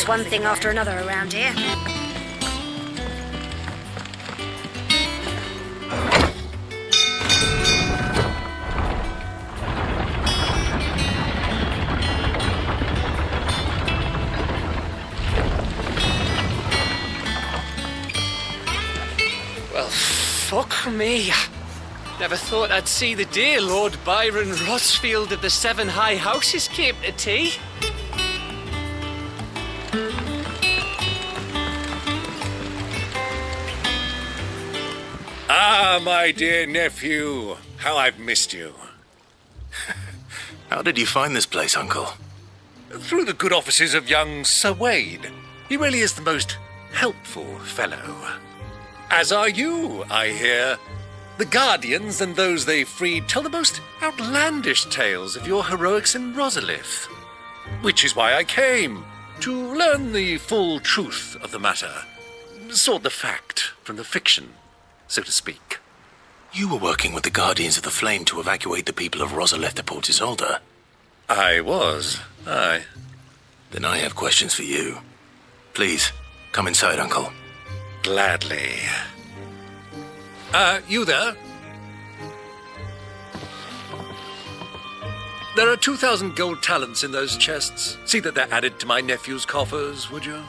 It's one thing after another around here. Well, fuck me. Never thought I'd see the day Lord Byron Rosfield of the Seven High Houses came to tea. Ah, my dear nephew. How I've missed you. How did you find this place, Uncle? Through the good offices of young Sir Wade. He really is the most helpful fellow. As are you, I hear. The Guardians and those they freed tell the most outlandish tales of your heroics in Rosalith. Which is why I came, to learn the full truth of the matter. Sort the fact from the fiction, so to speak. You were working with the Guardians of the Flame to evacuate the people of Rosalith to Port Isolde. I was, aye. Then I have questions for you. Please, come inside, Uncle. Gladly. You there? There are 2,000 gold talents in those chests. See that they're added to my nephew's coffers, would you?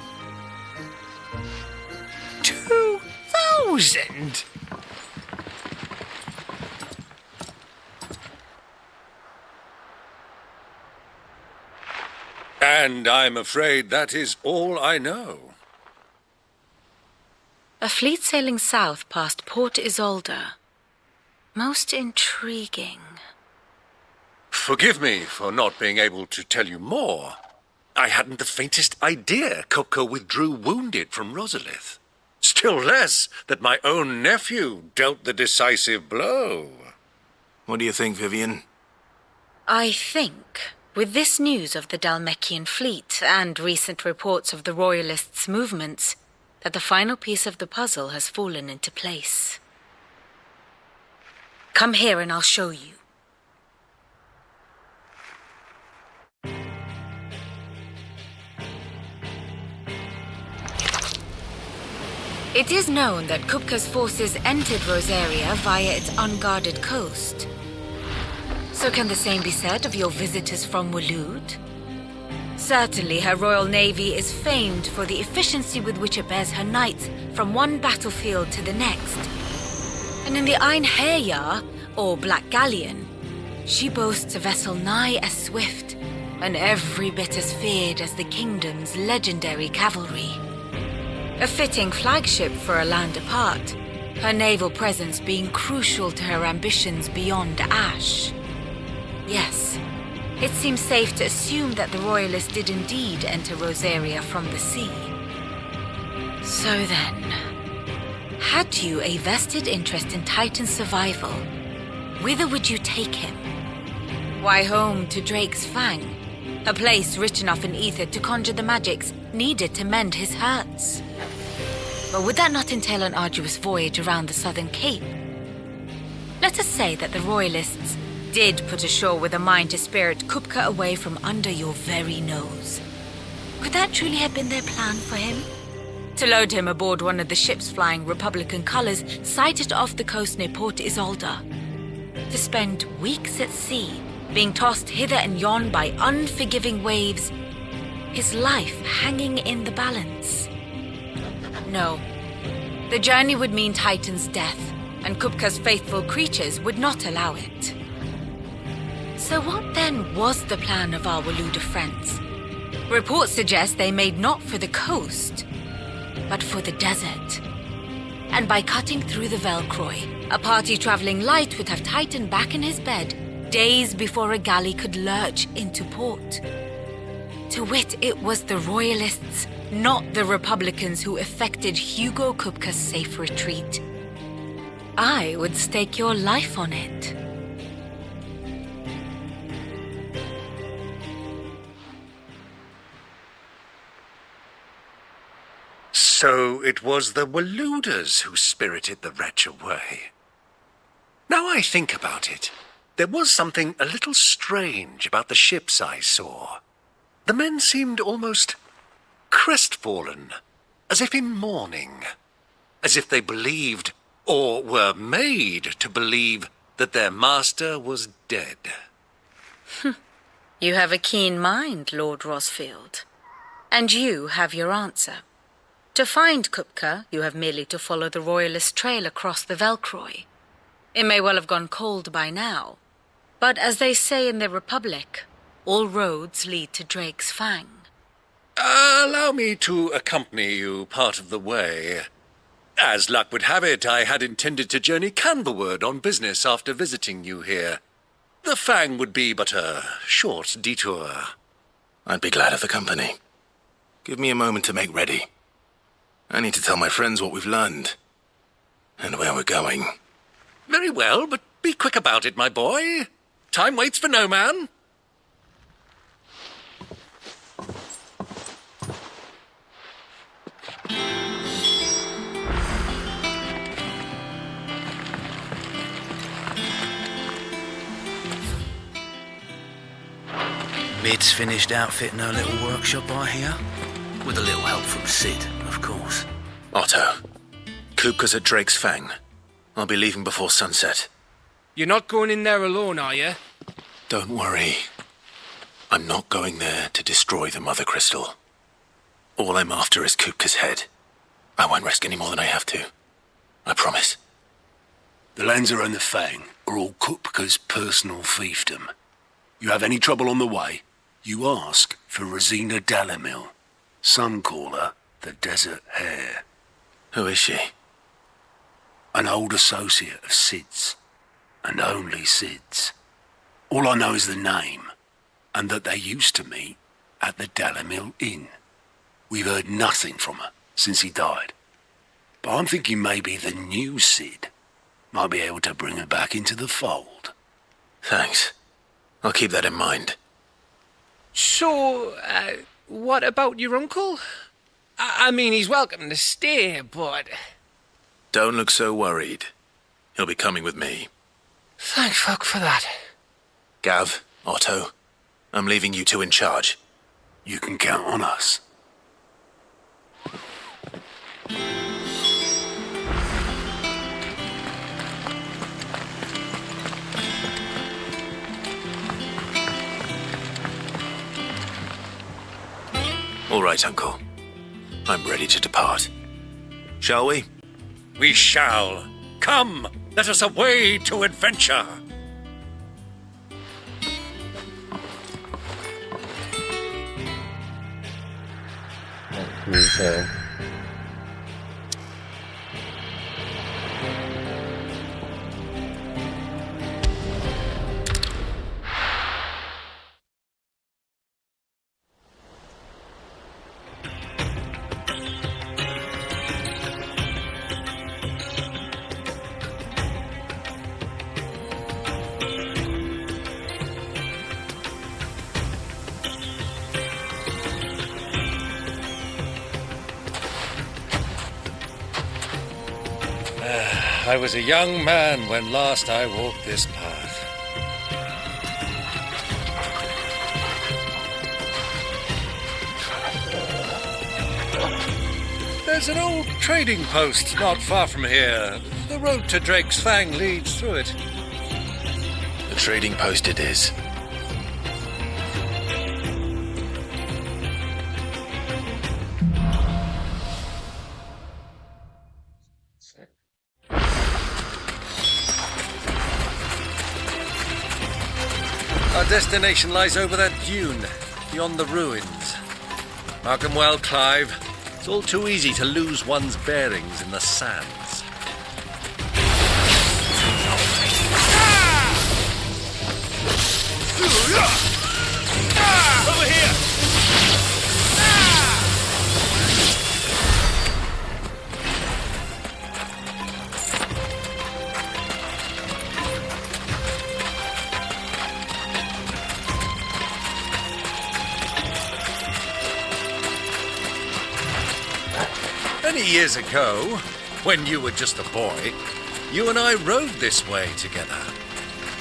2,000? And I'm afraid that is all I know. A fleet sailing south past Port Isolde. Most intriguing. Forgive me for not being able to tell you more. I hadn't the faintest idea Kupka withdrew wounded from Rosalith. Still less that my own nephew dealt the decisive blow. What do you think, Vivian? I think, with this news of the Dalmekian fleet and recent reports of the Royalists' movements, that the final piece of the puzzle has fallen into place. Come here and I'll show you. It is known that Kupka's forces entered Rosaria via its unguarded coast. So can the same be said of your visitors from Waloed? Certainly her Royal Navy is famed for the efficiency with which it bears her knights from one battlefield to the next. And in the Hare, or Black Galleon, she boasts a vessel nigh as swift and every bit as feared as the kingdom's legendary cavalry. A fitting flagship for a land apart, her naval presence being crucial to her ambitions beyond Ash. Yes, it seems safe to assume that the Royalists did indeed enter Rosaria from the sea. So then, had you a vested interest in Titan's survival, whither would you take him? Why, home to Drake's Fang, a place rich enough in ether to conjure the magics needed to mend his hurts. But would that not entail an arduous voyage around the southern cape? Let us say that the Royalists did put ashore with a mind to spirit Kupka away from under your very nose. Could that truly have been their plan for him? To load him aboard one of the ships flying Republican colors sighted off the coast near Port Isolde. To spend weeks at sea, being tossed hither and yon by unforgiving waves, his life hanging in the balance. No, the journey would mean Titan's death, and Kupka's faithful creatures would not allow it. So what then was the plan of our Waluda friends? Reports suggest they made not for the coast, but for the desert. And by cutting through the Velcroy, a party traveling light would have Titan back in his bed days before a galley could lurch into port. To wit, it was the Royalists, not the Republicans, who effected Hugo Kupka's safe retreat. I would stake your life on it. So it was the Waludas who spirited the wretch away. Now I think about it, there was something a little strange about the ships I saw. The men seemed almost crestfallen, as if in mourning, as if they believed, or were made to believe, that their master was dead. You have a keen mind, Lord Rosfield. And you have your answer. To find Kupka, you have merely to follow the Royalist trail across the Velcroy. It may well have gone cold by now, but as they say in the Republic, all roads lead to Drake's Fang. Allow me to accompany you part of the way. As luck would have it, I had intended to journey Canverward on business after visiting you here. The Fang would be but a short detour. I'd be glad of the company. Give me a moment to make ready. I need to tell my friends what we've learned. And where we're going. Very well, but be quick about it, my boy. Time waits for no man. Mid's finished outfitting her little workshop, I hear. With a little help from Sid, of course. Otto, Kupka's at Drake's Fang. I'll be leaving before sunset. You're not going in there alone, are you? Don't worry. I'm not going there to destroy the Mother Crystal. All I'm after is Kupka's head. I won't risk any more than I have to. I promise. The lands around the Fang are all Kupka's personal fiefdom. You have any trouble on the way, you ask for Rosina Dalamil. Some call her the Desert Hare. Who is she? An old associate of Sid's, and only Sid's. All I know is the name, and that they used to meet at the Dalamil Inn. We've heard nothing from her since he died. But I'm thinking maybe the new Sid might be able to bring her back into the fold. Thanks. I'll keep that in mind. So, what about your uncle? I mean, he's welcome to stay, but... Don't look so worried. He'll be coming with me. Thank fuck for that. Gav, Otto, I'm leaving you two in charge. You can count on us. All right, Uncle. I'm ready to depart. Shall we? We shall. Come, let us away to adventure. I was a young man when last I walked this path. There's an old trading post not far from here. The road to Drake's Fang leads through it. The trading post it is. Our destination lies over that dune, beyond the ruins. Mark 'em well, Clive. It's all too easy to lose one's bearings in the sands. Over here! Many years ago, when you were just a boy, you and I rode this way together,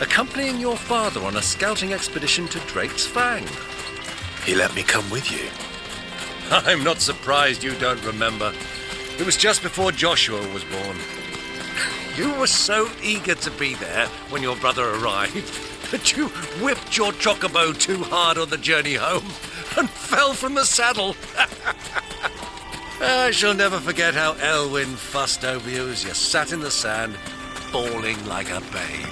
accompanying your father on a scouting expedition to Drake's Fang. He let me come with you. I'm not surprised you don't remember. It was just before Joshua was born. You were so eager to be there when your brother arrived that you whipped your chocobo too hard on the journey home and fell from the saddle. I shall never forget how Elwyn fussed over you as you sat in the sand, bawling like a babe.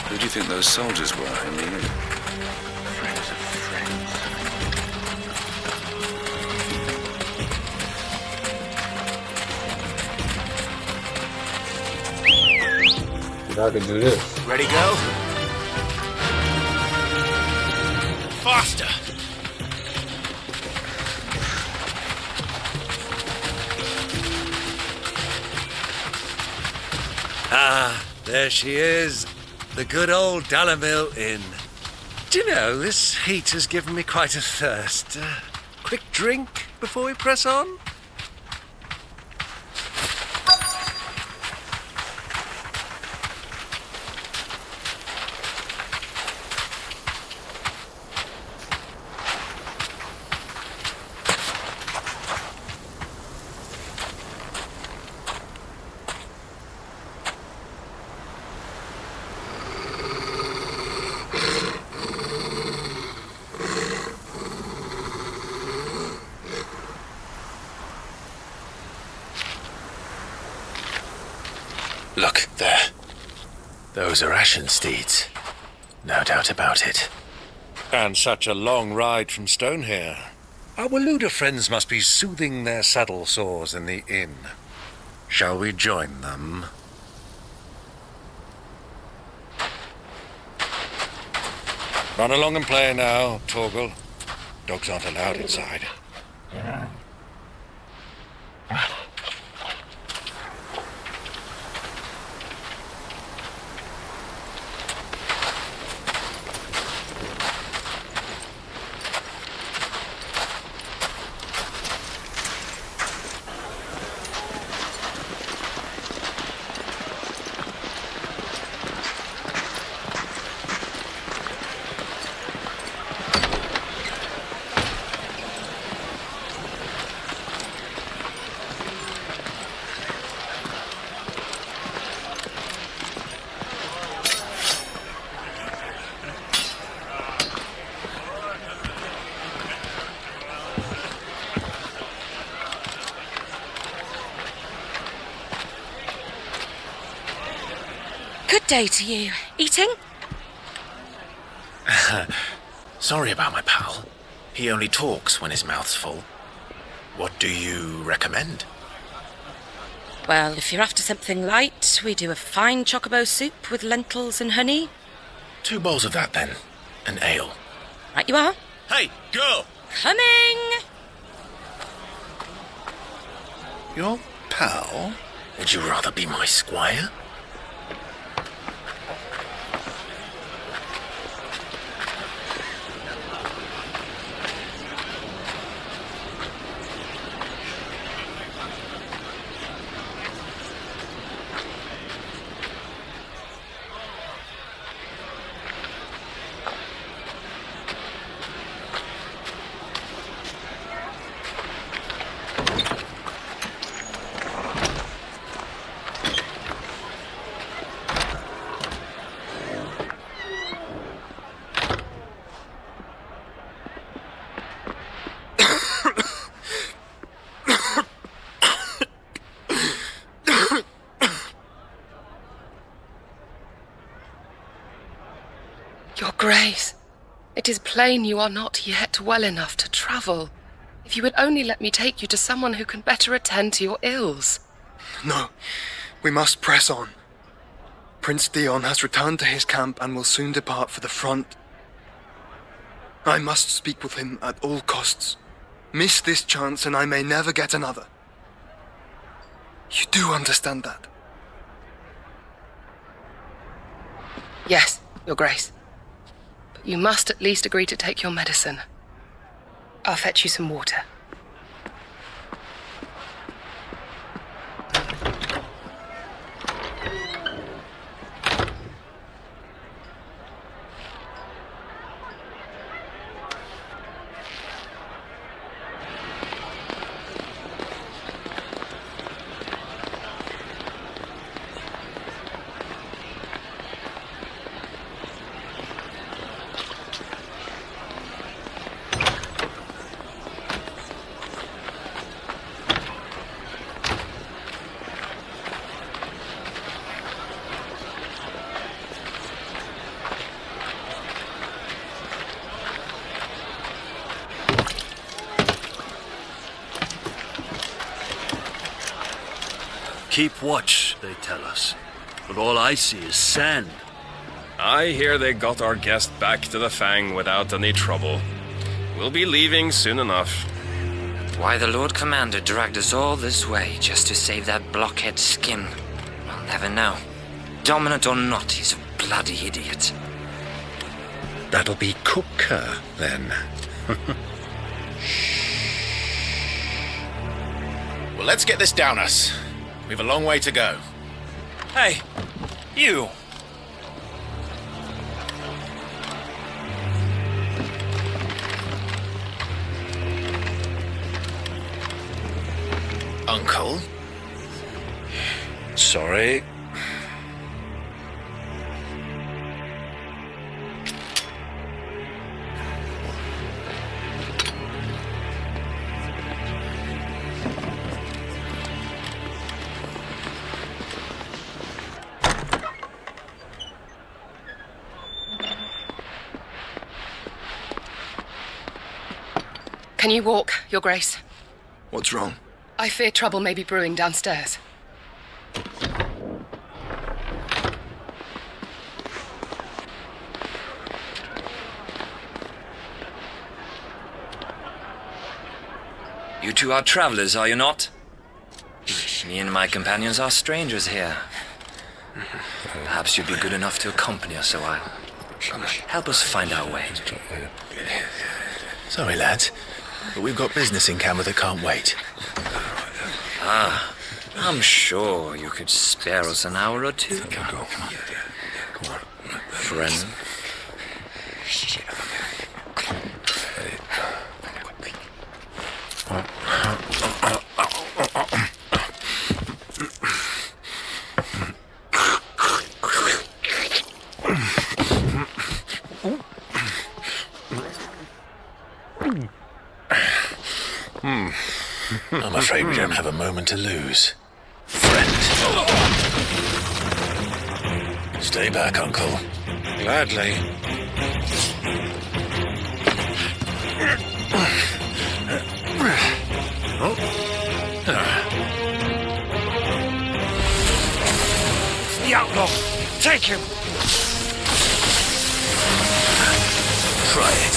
Who do you think those soldiers were in the inn? Friends of friends. I can do this. Ready, go? Faster! Ah, there she is. The good old Dalamil Inn. Do you know, this heat has given me quite a thirst. Quick drink before we press on? Look, there. Those are ashen steeds. No doubt about it. And such a long ride from Stonehere. Our Waluda friends must be soothing their saddle sores in the inn. Shall we join them? Run along and play now, Torgal. Dogs aren't allowed inside. Good day to you. Eating? Sorry about my pal. He only talks when his mouth's full. What do you recommend? Well, if you're after something light, we do a fine chocobo soup with lentils and honey. 2 bowls of that, then. An ale. Right you are. Hey, girl! Coming! Your pal? Would you rather be my squire? Your Grace, it is plain you are not yet well enough to travel. If you would only let me take you to someone who can better attend to your ills. No, we must press on. Prince Dion has returned to his camp and will soon depart for the front. I must speak with him at all costs. Miss this chance and I may never get another. You do understand that? Yes, Your Grace. But you must at least agree to take your medicine. I'll fetch you some water. Keep watch, they tell us. But all I see is sand. I hear they got our guest back to the Fang without any trouble. We'll be leaving soon enough. Why the Lord Commander dragged us all this way just to save that blockhead's skin, we'll never know. Dominant or not, he's a bloody idiot. That'll be kupka, then. Well, let's get this down us. We've a long way to go. Hey, you! Uncle? Sorry. Can you walk, Your Grace? What's wrong? I fear trouble may be brewing downstairs. You two are travelers, are you not? Me and my companions are strangers here. Perhaps you'd be good enough to accompany us a while. Help us find our way. Sorry, lads, but we've got business in camera that can't wait. Ah, I'm sure you could spare us an hour or two. Come on. Friend. I'm afraid we don't have a moment to lose. Friend. Stay back, Uncle. Gladly. The outlaw! Take him! Try it.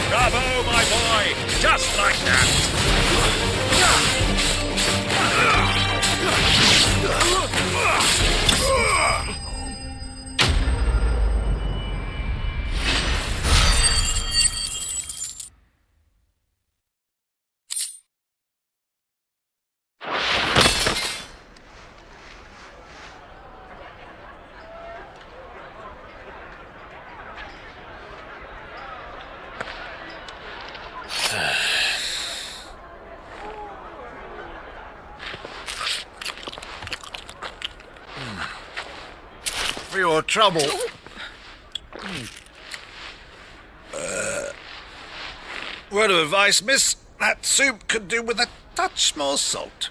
Bravo, my boy! Just like that! For your trouble. Word of advice, miss. That soup could do with a touch more salt.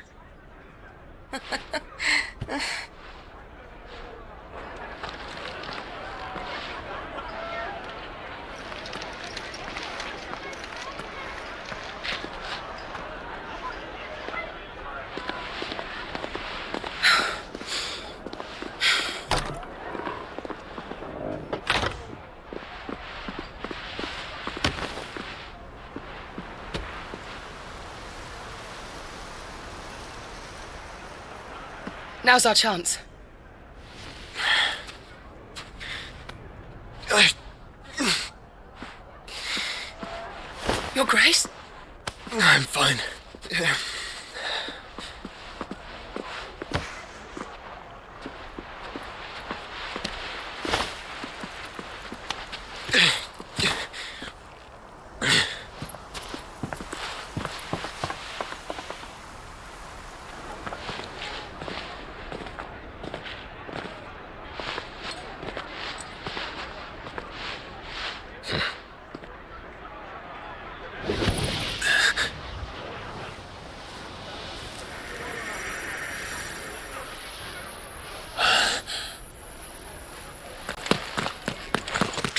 Now's our chance. Your Grace? I'm fine. Yeah.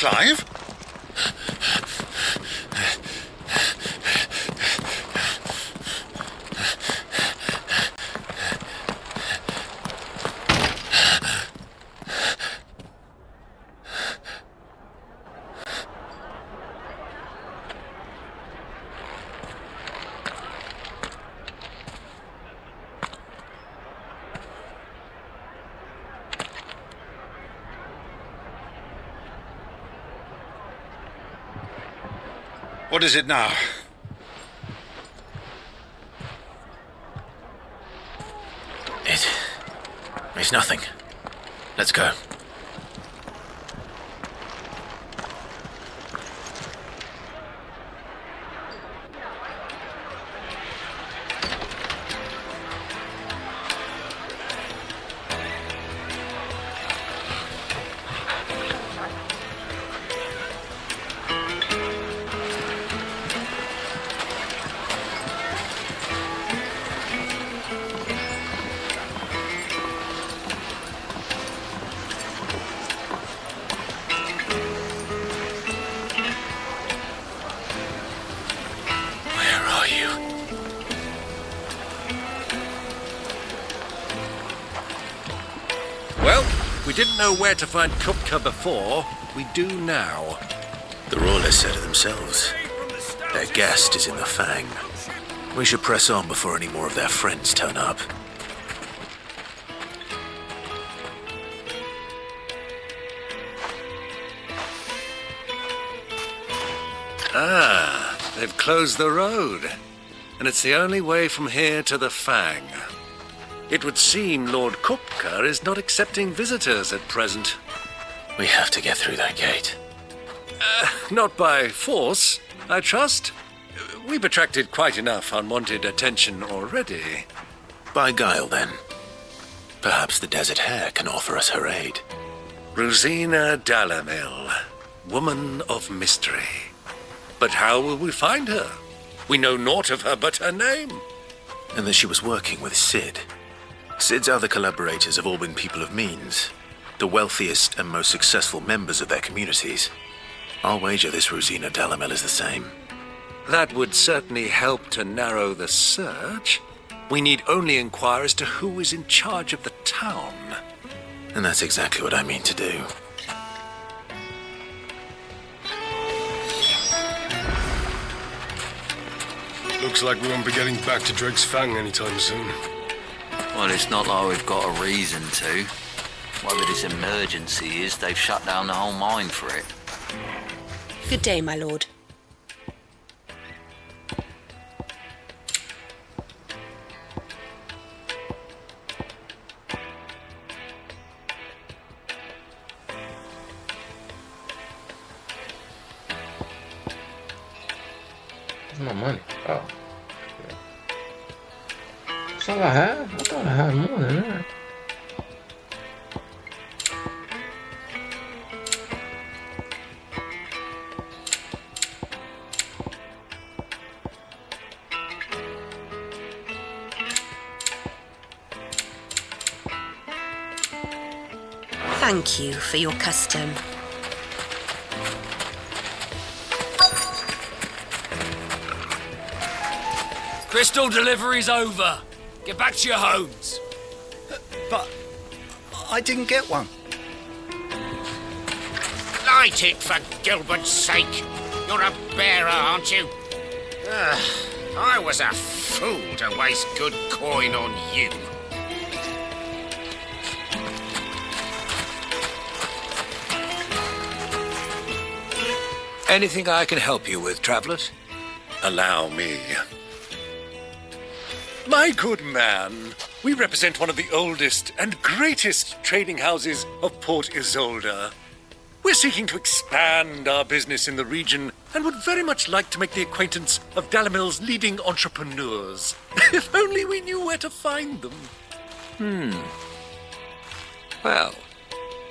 Clive? What is it now? It's nothing. Let's go. Where are you? Well, we didn't know where to find kupka before. We do now. The Royalists said it themselves. Their guest is in the Fang. We should press on before any more of their friends turn up. Ah, they've closed the road. And it's the only way from here to the Fang. It would seem Lord Kupka is not accepting visitors at present. We have to get through that gate. Not by force, I trust. We've attracted quite enough unwanted attention already. By guile, then. Perhaps the Desert Hare can offer us her aid. Rosina Dalamil, woman of mystery. But how will we find her? We know naught of her but her name. And that she was working with Sid. Sid's other collaborators have all been people of means, the wealthiest and most successful members of their communities. I'll wager this Rosina Dalamil is the same. That would certainly help to narrow the search. We need only inquire as to who is in charge of the town. And that's exactly what I mean to do. Looks like we won't be getting back to Drake's Fang anytime soon. Well, it's not like we've got a reason to. Whatever this emergency is, they've shut down the whole mine for it. Good day, my lord. Where's my money? Oh. Yeah. That's all I had? I thought I had more than that. Thank you for your custom. Crystal delivery's over. Get back to your homes. But I didn't get one. Light it, for Gilbert's sake. You're a bearer, aren't you? I was a fool to waste good coin on you. Anything I can help you with, travellers? Allow me. My good man, we represent one of the oldest and greatest trading houses of Port Isolde. We're seeking to expand our business in the region and would very much like to make the acquaintance of Dalamil's leading entrepreneurs. If only we knew where to find them. Well,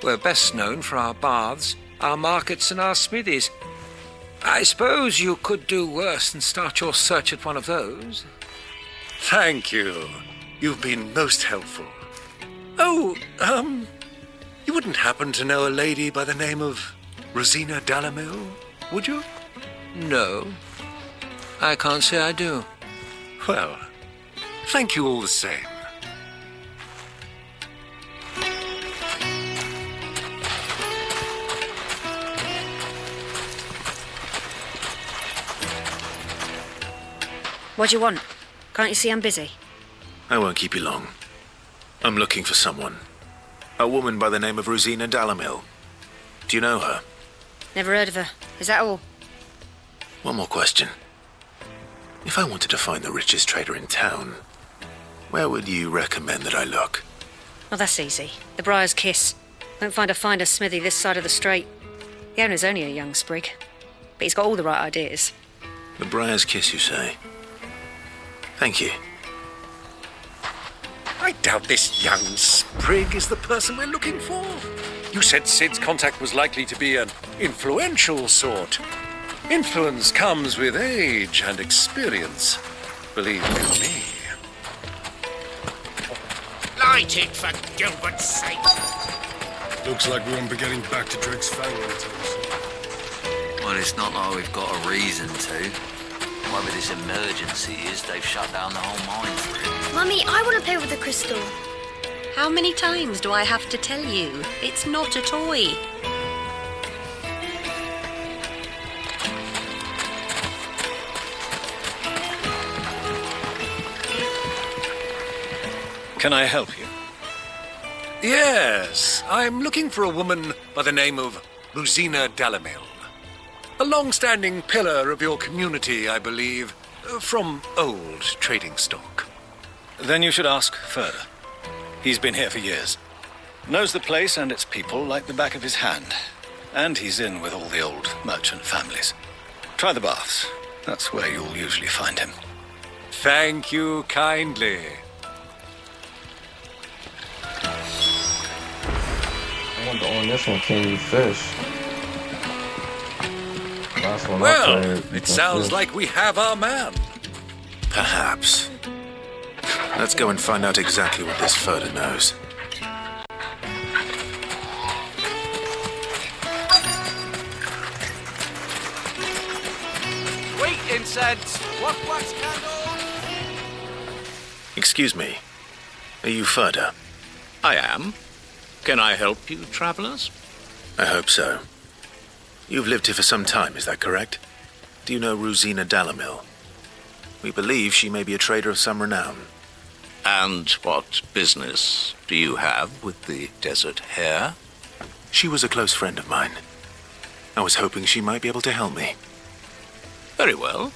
we're best known for our baths, our markets and our smithies. I suppose you could do worse than start your search at one of those. Thank you. You've been most helpful. Oh, you wouldn't happen to know a lady by the name of Rosina Dalamil, would you? No, I can't say I do. Well, thank you all the same. What do you want? Can't you see I'm busy? I won't keep you long. I'm looking for someone. A woman by the name of Rosina Dalamil. Do you know her? Never heard of her. Is that all? One more question. If I wanted to find the richest trader in town, where would you recommend that I look? Well, that's easy. The Briar's Kiss. Won't find a finer smithy this side of the strait. The owner's only a young sprig, but he's got all the right ideas. The Briar's Kiss, you say? Thank you. I doubt this young sprig is the person we're looking for. You said Sid's contact was likely to be an influential sort. Influence comes with age and experience, believe you me. Light it, for Gilbert's sake. Looks like we won't be getting back to Drake's Fang anytime soon. Well, it's not like we've got a reason to. Whatever this emergency is, they've shut down the whole mine for it. Mummy, I want to play with the crystal. How many times do I have to tell you? It's not a toy. Can I help you? Yes, I'm looking for a woman by the name of Rosina Dalamil. A long-standing pillar of your community, I believe, from old trading stock. Then you should ask further. He's been here for years. Knows the place and its people like the back of his hand. And he's in with all the old merchant families. Try the baths. That's where you'll usually find him. Thank you kindly. I wonder on this one, can you fish? Last one I Well, played, you it can sounds fish. like we have our man. Perhaps. Let's go and find out exactly what this Furter knows. Wheat incense! Wax candles! Excuse me. Are you Furter? I am. Can I help you, travelers? I hope so. You've lived here for some time, is that correct? Do you know Rosina Dalamil? We believe she may be a trader of some renown. And what business do you have with the Desert Hare? She was a close friend of mine. I was hoping she might be able to help me. Very well.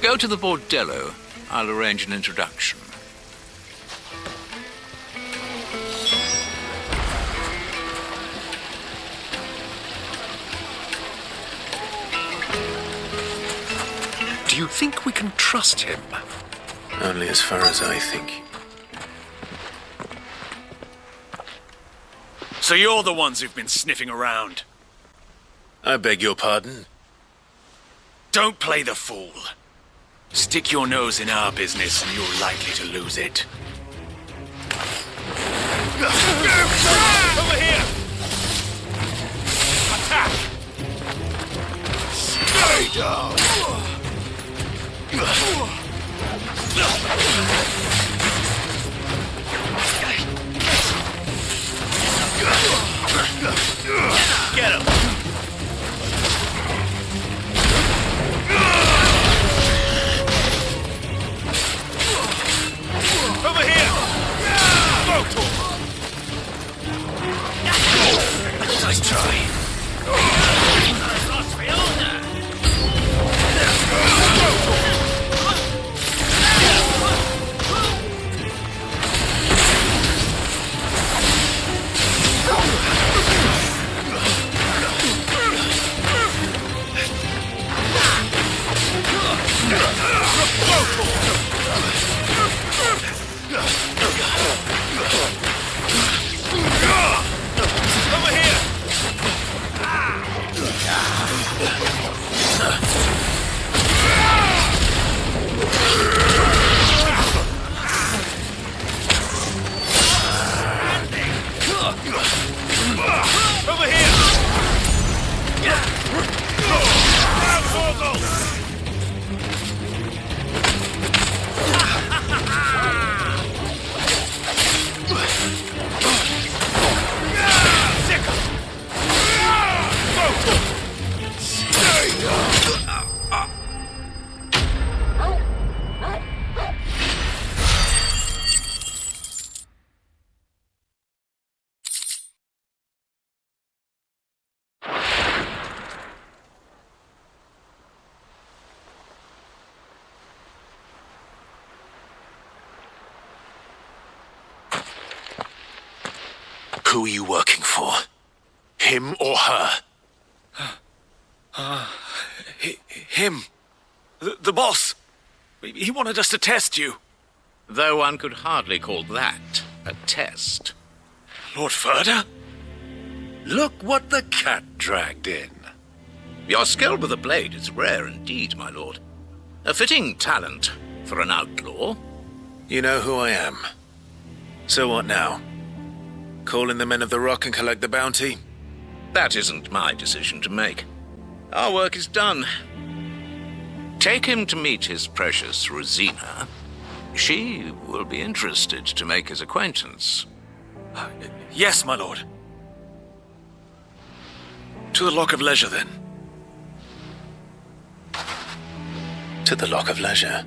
Go to the bordello. I'll arrange an introduction. Do you think we can trust him? Only as far as I think. So you're the ones who've been sniffing around. I beg your pardon? Don't play the fool. Stick your nose in our business and you're likely to lose it. Over here! Attack! Stay down! Get him! Over here! Nice try. Over here! Over here! Who are you working for? Him or her? Him. The boss. He wanted us to test you. Though one could hardly call that a test. Lord Ferda? Look what the cat dragged in. Your skill with the blade is rare indeed, my lord. A fitting talent for an outlaw. You know who I am. So what now? Call in the men of the Rock and collect the bounty? That isn't my decision to make. Our work is done. Take him to meet his precious Rosina. She will be interested to make his acquaintance. Yes, my lord. To the Lock of Leisure, then. To the Lock of Leisure.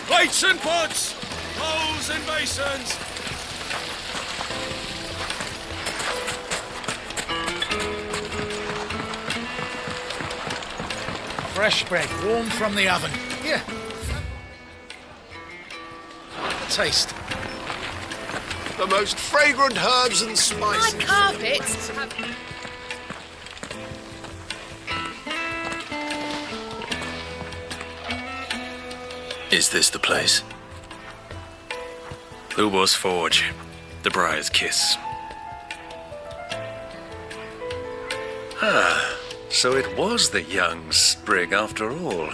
Plates and pots! Bowls and basins! Fresh bread, warm from the oven. Here. Taste. The most fragrant herbs and spices. My carpets have... Is this the place? Lubo's Forge. The Briar's Kiss. Ah, so it was the young sprig after all.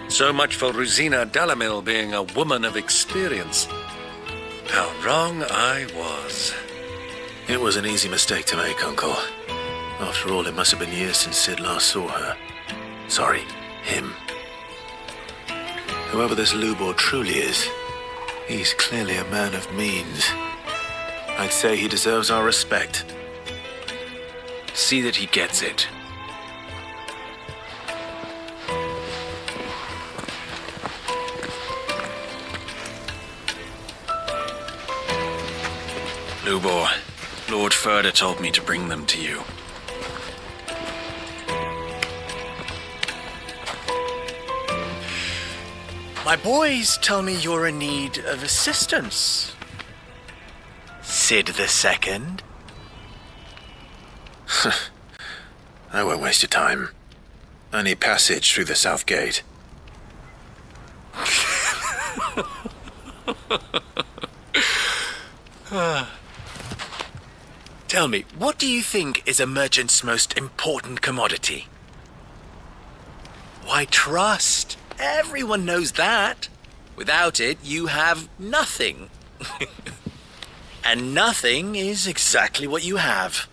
So much for Rosina Delamil being a woman of experience. How wrong I was. It was an easy mistake to make, Uncle. After all, it must have been years since Sid last saw her. Sorry, him. Whoever this Lubor truly is, he's clearly a man of means. I'd say he deserves our respect. See that he gets it. Lubor, Lord Ferda told me to bring them to you. My boys tell me you're in need of assistance. Sid the Second? I won't waste your time. I need passage through the south gate. Tell me, what do you think is a merchant's most important commodity? Why, trust. Everyone knows that. Without it, you have nothing. And nothing is exactly what you have.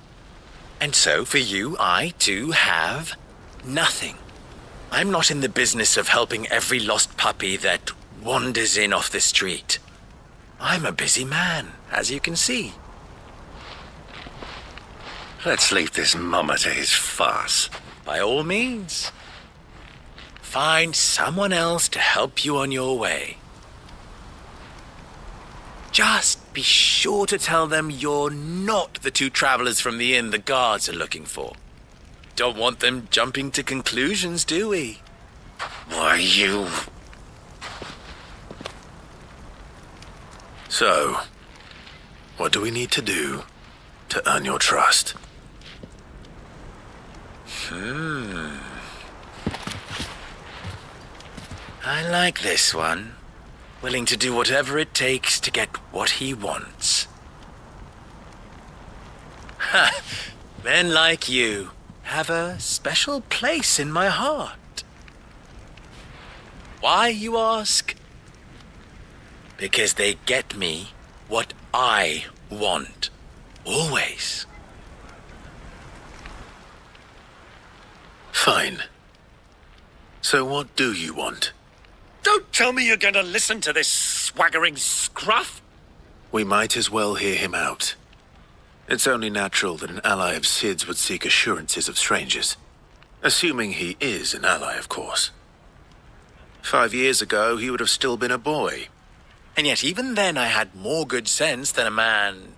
And so, for you, I, too, have nothing. I'm not in the business of helping every lost puppy that wanders in off the street. I'm a busy man, as you can see. Let's leave this mama to his farce. By all means. Find someone else to help you on your way. Just be sure to tell them you're not the two travelers from the inn the guards are looking for. Don't want them jumping to conclusions, do we? Why, you... So, what do we need to do to earn your trust? I like this one. Willing to do whatever it takes to get what he wants. Ha! Men like you have a special place in my heart. Why, you ask? Because they get me what I want. Always. Fine. So what do you want? Don't tell me you're going to listen to this swaggering scruff. We might as well hear him out. It's only natural that an ally of Sid's would seek assurances of strangers. Assuming he is an ally, of course. 5 years ago, he would have still been a boy. And yet even then I had more good sense than a man,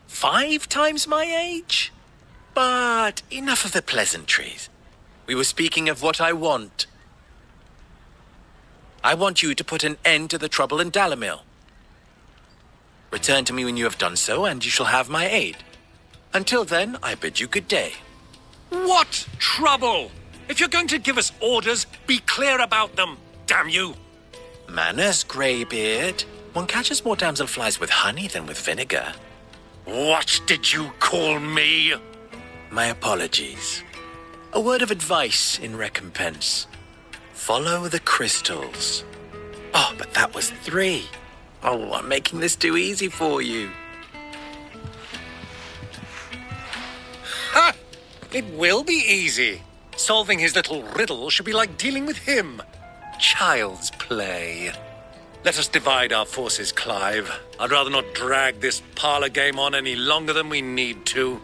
5 times my age? But enough of the pleasantries. We were speaking of what I want. I want you to put an end to the trouble in Dalimil. Return to me when you have done so, and you shall have my aid. Until then, I bid you good day. What trouble? If you're going to give us orders, be clear about them, damn you! Manners, Greybeard. One catches more damselflies with honey than with vinegar. What did you call me? My apologies. A word of advice in recompense. Follow the crystals. Oh, but that was 3. Oh, I'm making this too easy for you. Ha! It will be easy. Solving his little riddle should be like dealing with him. Child's play. Let us divide our forces, Clive. I'd rather not drag this parlor game on any longer than we need to.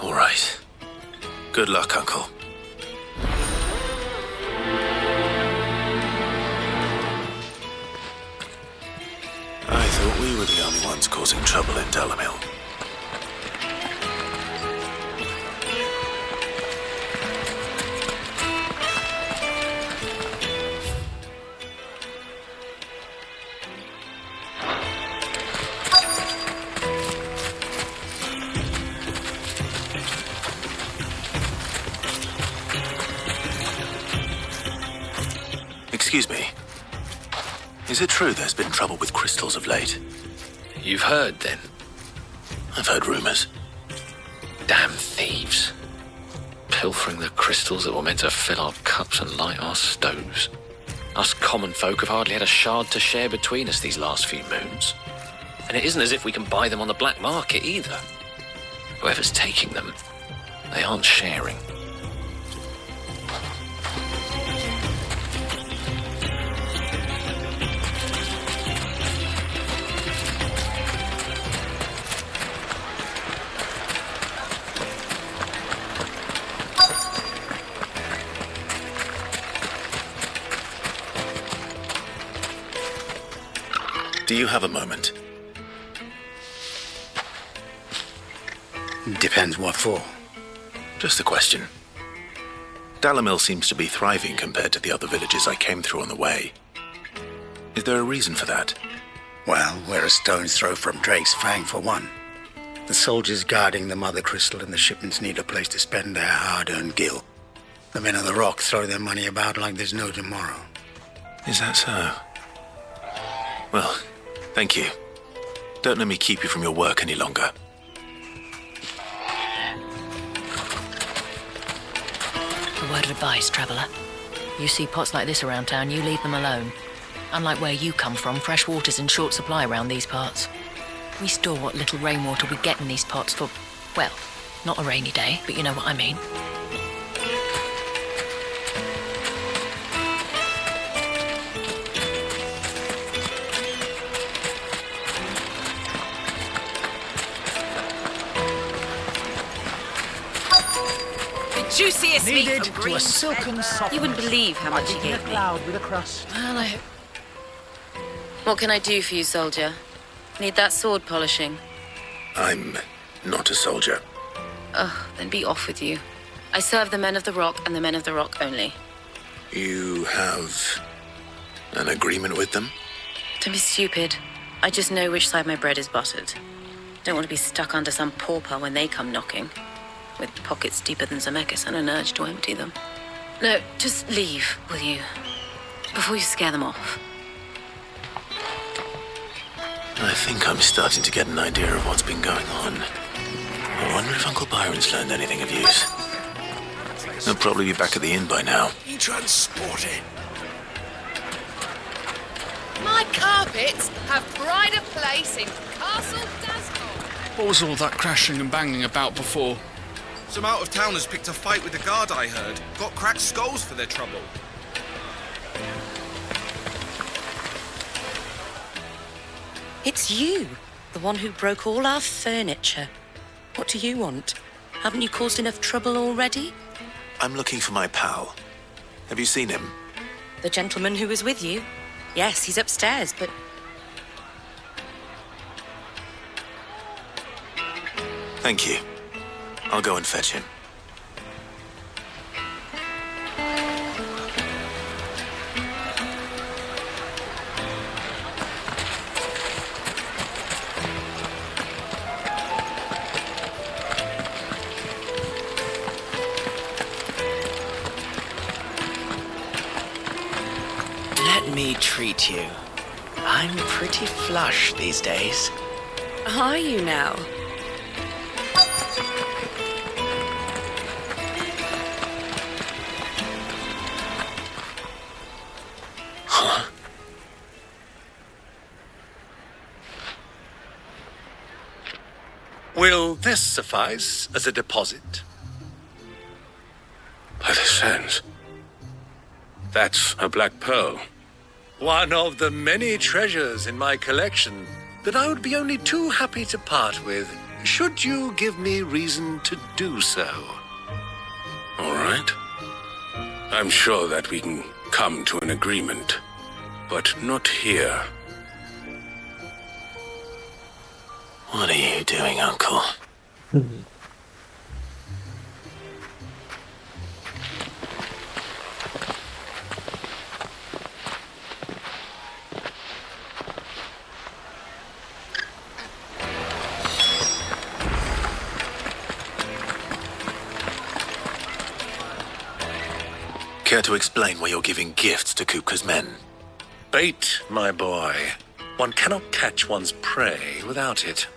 All right. Good luck, Uncle. I thought we were the only ones causing trouble in Dalimil. Excuse me. Is it true there's been trouble with crystals of late? You've heard, then? I've heard rumors. Damn thieves. Pilfering the crystals that were meant to fill our cups and light our stoves. Us common folk have hardly had a shard to share between us these last few moons. And it isn't as if we can buy them on the black market either. Whoever's taking them, they aren't sharing. Do you have a moment? Depends what for. Just a question. Dalimil seems to be thriving compared to the other villages I came through on the way. Is there a reason for that? Well, we're a stone's throw from Drake's Fang, for one. The soldiers guarding the Mother Crystal and the shipments need a place to spend their hard-earned gil. The men of the Rock throw their money about like there's no tomorrow. Is that so? Well, thank you. Don't let me keep you from your work any longer. A word of advice, traveller. You see pots like this around town, you leave them alone. Unlike where you come from, fresh water's in short supply around these parts. We store what little rainwater we get in these pots for, well, not a rainy day, but you know what I mean. Juiciest meat Needed from to green. a silken softness. You wouldn't believe how much he gave me. Cloud with a crust. Well, What can I do for you, soldier? Need that sword polishing? I'm not a soldier. Oh, then be off with you. I serve the men of the Rock and the men of the Rock only. You have an agreement with them? Don't be stupid. I just know which side my bread is buttered. Don't want to be stuck under some pauper when they come knocking, with pockets deeper than Zemeckis and an urge to empty them. No, just leave, will you? Before you scare them off. I think I'm starting to get an idea of what's been going on. I wonder if Uncle Byron's learned anything of use. He'll probably be back at the inn by now. Be transported. My carpets have pride of place in Castle Dasmore. What was all that crashing and banging about before? Some out-of-towners picked a fight with the guard, I heard. Got cracked skulls for their trouble. It's you, the one who broke all our furniture. What do you want? Haven't you caused enough trouble already? I'm looking for my pal. Have you seen him? The gentleman who was with you? Yes, he's upstairs, but... Thank you. I'll go and fetch him. meet you. I'm pretty flush these days. Are you now? Huh? Will this suffice as a deposit? By the sands. That's a black pearl. One of the many treasures in my collection that I would be only too happy to part with, should you give me reason to do so. All right. I'm sure that we can come to an agreement, but not here. What are you doing, Uncle? Care to explain why you're giving gifts to Kupka's men? Bait, my boy. One cannot catch one's prey without it.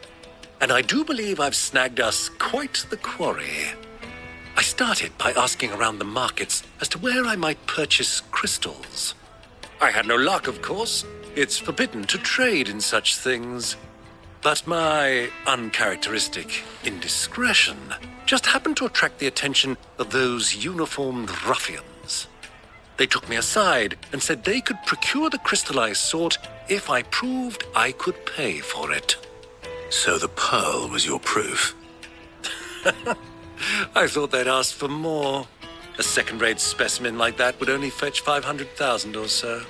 And I do believe I've snagged us quite the quarry. I started by asking around the markets as to where I might purchase crystals. I had no luck, of course. It's forbidden to trade in such things. But my uncharacteristic indiscretion just happened to attract the attention of those uniformed ruffians. They took me aside and said they could procure the crystal I sought if I proved I could pay for it. So the pearl was your proof? I thought they'd asked for more. A second-rate specimen like that would only fetch 500,000 or so.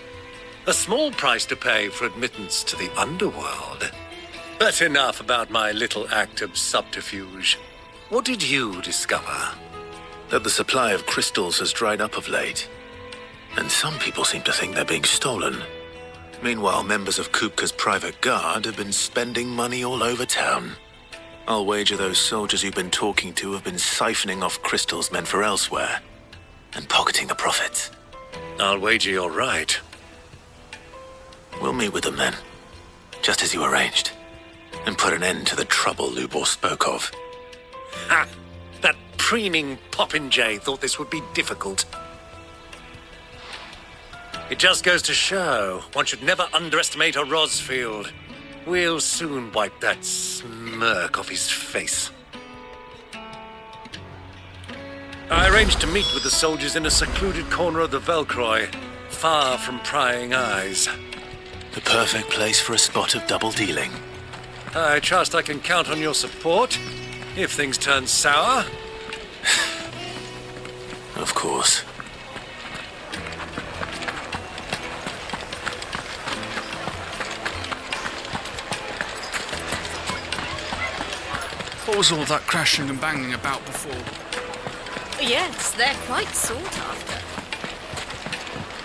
A small price to pay for admittance to the underworld. But enough about my little act of subterfuge. What did you discover? That the supply of crystals has dried up of late. And some people seem to think they're being stolen. Meanwhile, members of Kupka's private guard have been spending money all over town. I'll wager those soldiers you've been talking to have been siphoning off crystals meant for elsewhere and pocketing the profits. I'll wager you're right. We'll meet with them then, just as you arranged, and put an end to the trouble Lubor spoke of. Ha! That preening popinjay thought this would be difficult. It just goes to show one should never underestimate a Rosfield. We'll soon wipe that smirk off his face. I arranged to meet with the soldiers in a secluded corner of the Velcroy, far from prying eyes. The perfect place for a spot of double dealing. I trust I can count on your support if things turn sour. Of course. What was all that crashing and banging about before? Yes, they're quite sought after.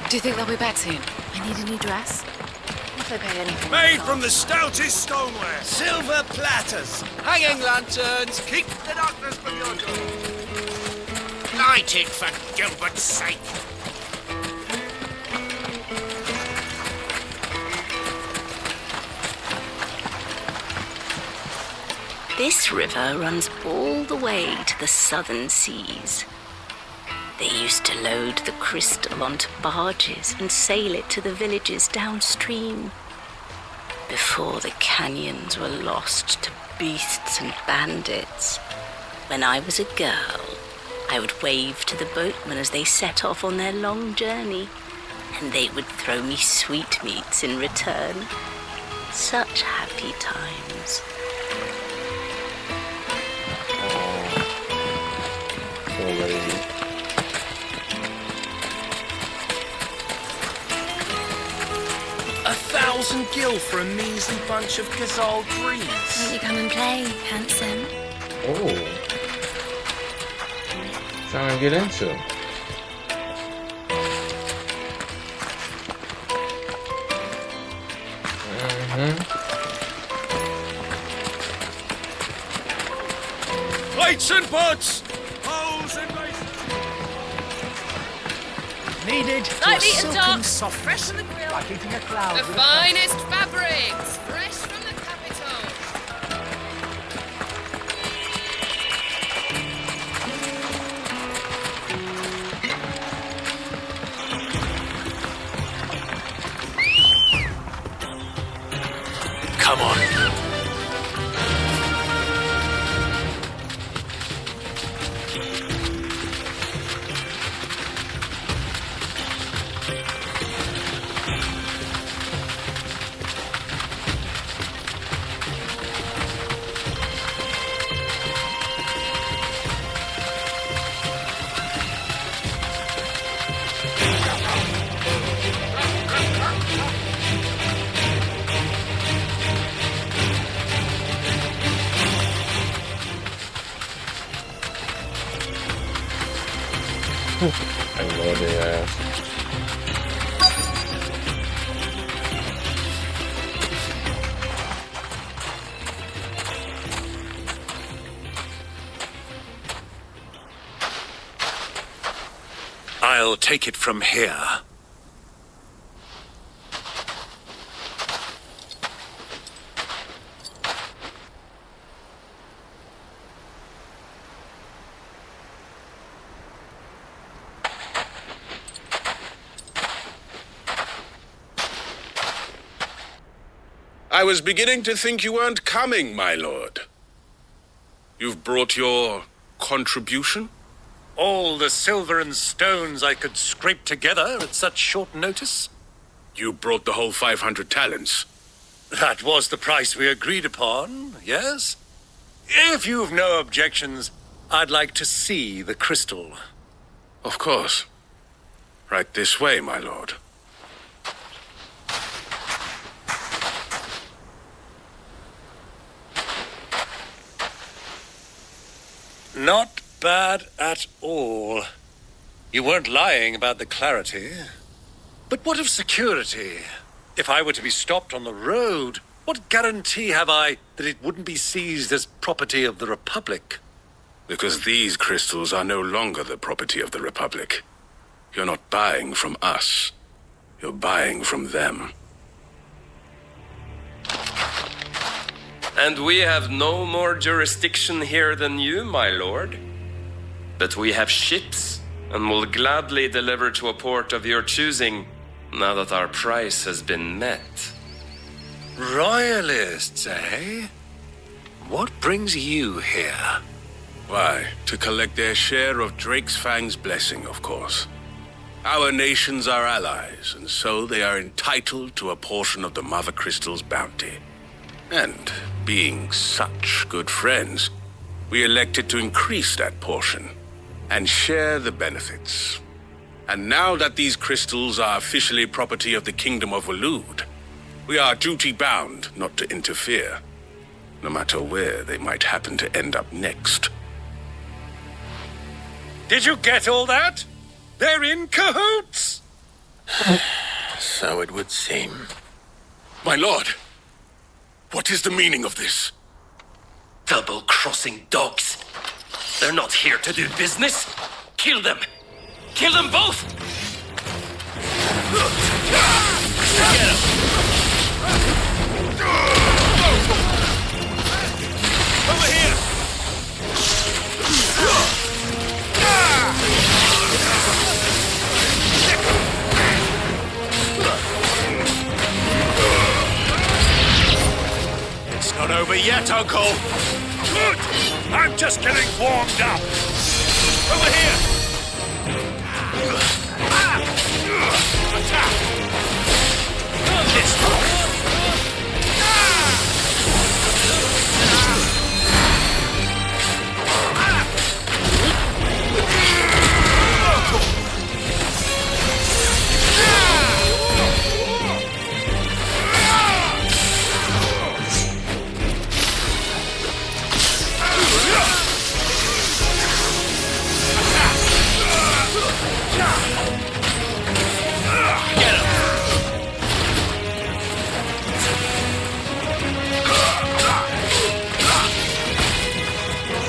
Do you think they'll be back soon? I need a new dress. If they pay anything. Made from the stoutest stoneware. Silver platters. Hanging lanterns. Keep the darkness from your door. Light it for Gilbert's sake. This river runs all the way to the southern seas. They used to load the crystal onto barges and sail it to the villages downstream. Before the canyons were lost to beasts and bandits. When I was a girl, I would wave to the boatmen as they set off on their long journey, and they would throw me sweetmeats in return. Such happy times. A 1,000 gil for a measly bunch of Gazal trees. Won't you come and play, handsome? Oh. Trying to get into. Plates and pots! Bowls and basins! Kneaded to a Lightly and silken dark, soft, fresh from the grill. like eating a cloud. The with a finest fabrics, fresh from the capital. Come on. I know the ass. I'll take it from here. I was beginning to think you weren't coming, my lord. You've brought your contribution? All the silver and stones I could scrape together at such short notice? You brought the whole 500 talents. That was the price we agreed upon, yes? If you've no objections, I'd like to see the crystal. Of course. Right this way, my lord. Not bad at all. You weren't lying about the clarity. But what of security? If I were to be stopped on the road, what guarantee have I that it wouldn't be seized as property of the Republic? Because these crystals are no longer the property of the Republic. You're not buying from us. You're buying from them. And we have no more jurisdiction here than you, my lord. But we have ships, and will gladly deliver to a port of your choosing, now that our price has been met. Royalists, eh? What brings you here? Why, to collect their share of Drake's Fang's blessing, of course. Our nations are allies, and so they are entitled to a portion of the Mother Crystal's bounty. And, being such good friends, we elected to increase that portion and share the benefits. And now that these crystals are officially property of the Kingdom of Waloed, we are duty-bound not to interfere, no matter where they might happen to end up next. Did you get all that? They're in cahoots! So it would seem. My lord, what is the meaning of this? Double-crossing dogs. They're not here to do business. Kill them. Kill them both! Get him! Over here! It's not over yet, Uncle! Good! I'm just getting warmed up! Over here! Attack! This way!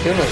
Killing him.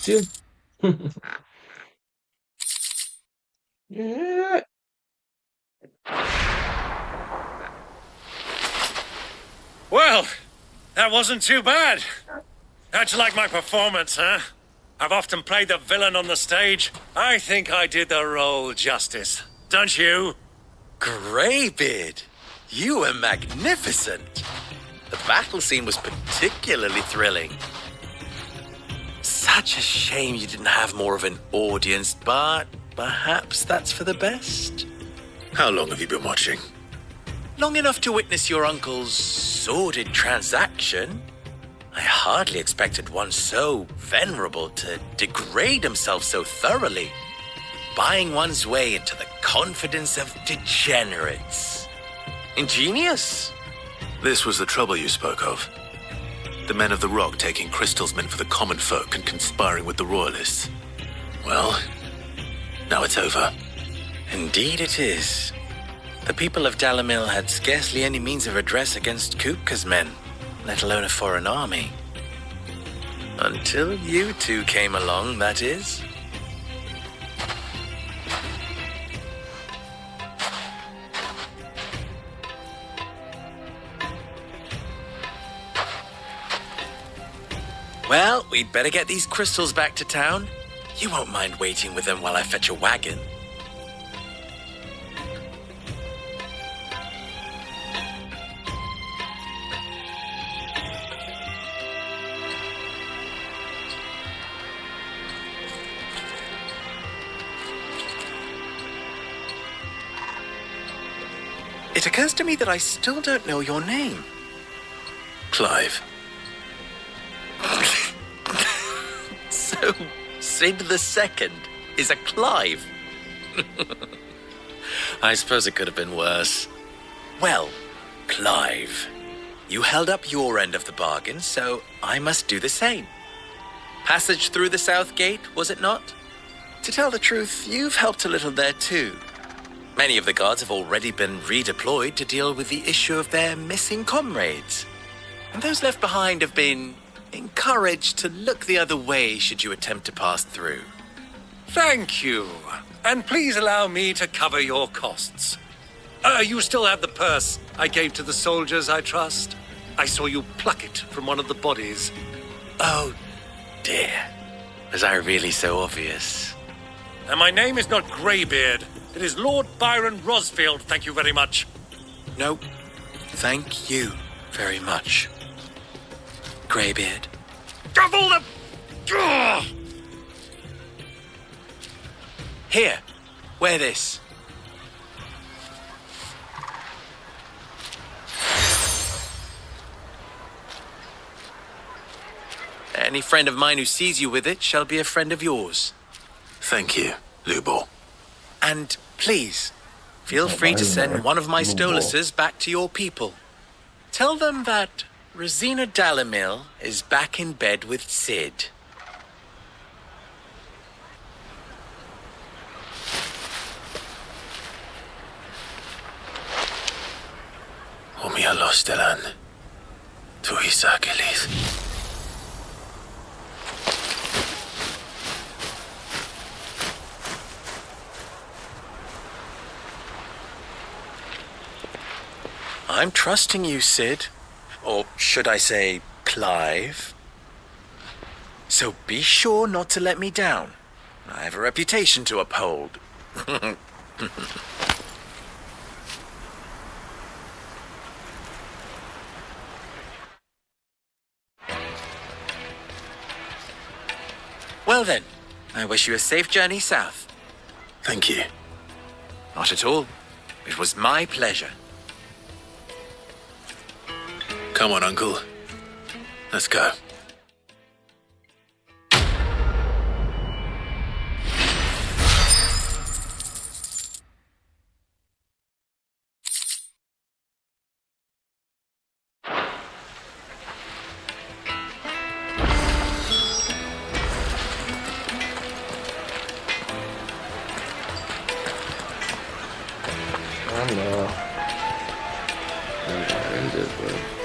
you. Yeah. Well, that wasn't too bad. How'd you like my performance, huh? I've often played the villain on the stage. I think I did the role justice. Don't you? Greybeard, you were magnificent. The battle scene was particularly thrilling. Such a shame you didn't have more of an audience, but perhaps that's for the best. How long have you been watching? Long enough to witness your uncle's sordid transaction. I hardly expected one so venerable to degrade himself so thoroughly, buying one's way into the confidence of degenerates. Ingenious. This was the trouble you spoke of. The men of the Rock taking crystals meant for the common folk and conspiring with the royalists. Well, now it's over. Indeed it is. The people of Dalamil had scarcely any means of redress against Kupka's men, let alone a foreign army. Until you two came along, that is. Well, we'd better get these crystals back to town. You won't mind waiting with them while I fetch a wagon. It occurs to me that I still don't know your name. Clive. So, Sid II is a Clive. I suppose it could have been worse. Well, Clive, you held up your end of the bargain, so I must do the same. Passage through the South Gate, was it not? To tell the truth, you've helped a little there too. Many of the guards have already been redeployed to deal with the issue of their missing comrades. And those left behind have been encouraged to look the other way should you attempt to pass through. Thank you. And please allow me to cover your costs. You still have the purse I gave to the soldiers, I trust? I saw you pluck it from one of the bodies. Oh, dear. Was I really so obvious? And my name is not Greybeard. It is Lord Byron Rosfield, thank you very much. No, thank you very much, Greybeard. Of all the... Ugh! Here, wear this. Any friend of mine who sees you with it shall be a friend of yours. Thank you, Lubor. And please, feel free to send one of my Stoluses back to your people. Tell them that Rosina Dalamil is back in bed with Sid. Omia lostelan. Tu isakelis. I'm trusting you, Sid. Or should I say, Clive? So be sure not to let me down. I have a reputation to uphold. Well then, I wish you a safe journey south. Thank you. Not at all. It was my pleasure. Come on, Uncle. Let's go. I know. I'm gonna end it, bro.